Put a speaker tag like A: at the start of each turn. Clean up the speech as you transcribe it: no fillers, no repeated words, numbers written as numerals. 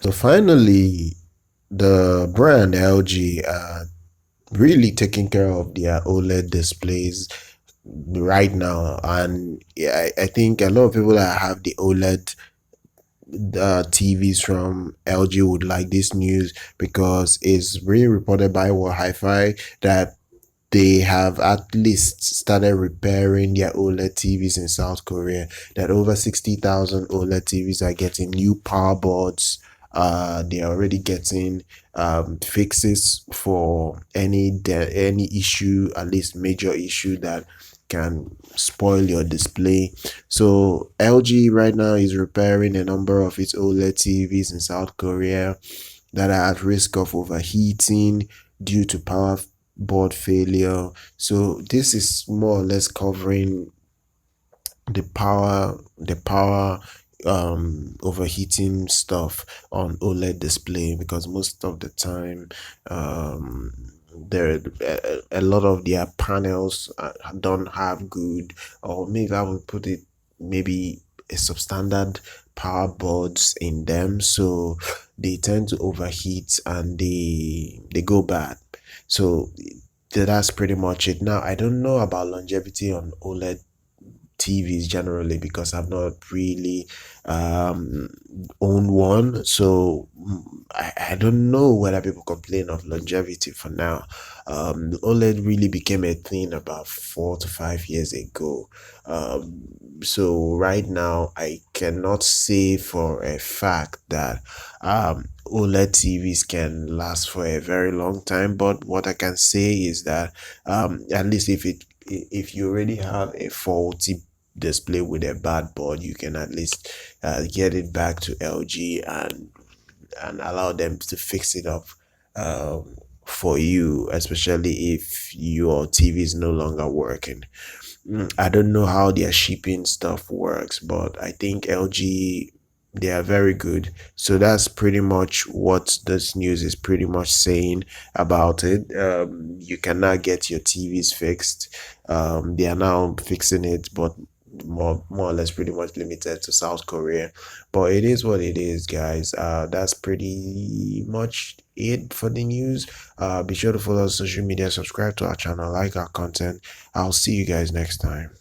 A: So finally, the brand LG really taking care of their OLED displays right now, and yeah, I think a lot of people that have the OLED TVs from LG would like this news because it's really reported by World Hi-Fi that they have at least started repairing their OLED TVs in South Korea. That over 60,000 OLED TVs are getting new power boards. They are already getting fixes for any issue, at least major issue that can spoil your display. So LG right now is repairing a number of its OLED TVs in South Korea that are at risk of overheating due to power board failure. So this is more or less covering the power overheating stuff on OLED display, because most of the time there a lot of their panels don't have good, or maybe I would put it, maybe a substandard power boards in them, so they tend to overheat and they go bad. So that's pretty much it. Now I don't know about longevity on OLED TVs generally because I've not really um owned one. So I don't know whether people complain of longevity for now. OLED really became a thing about 4 to 5 years ago. So right now I cannot say for a fact that OLED TVs can last for a very long time, but what I can say is that at least if you already have a faulty display with a bad board, you can at least get it back to LG and allow them to fix it up for you, especially if your TV is no longer working. I don't know how their shipping stuff works, but I think LG, they are very good. So that's pretty much what this news is pretty much saying about it. You cannot get your TVs fixed. They are now fixing it, but more or less pretty much limited to South Korea. But it is what it is, guys. That's pretty much it for the news. Be sure to follow us on social media, subscribe to our channel, like our content. I'll see you guys next time.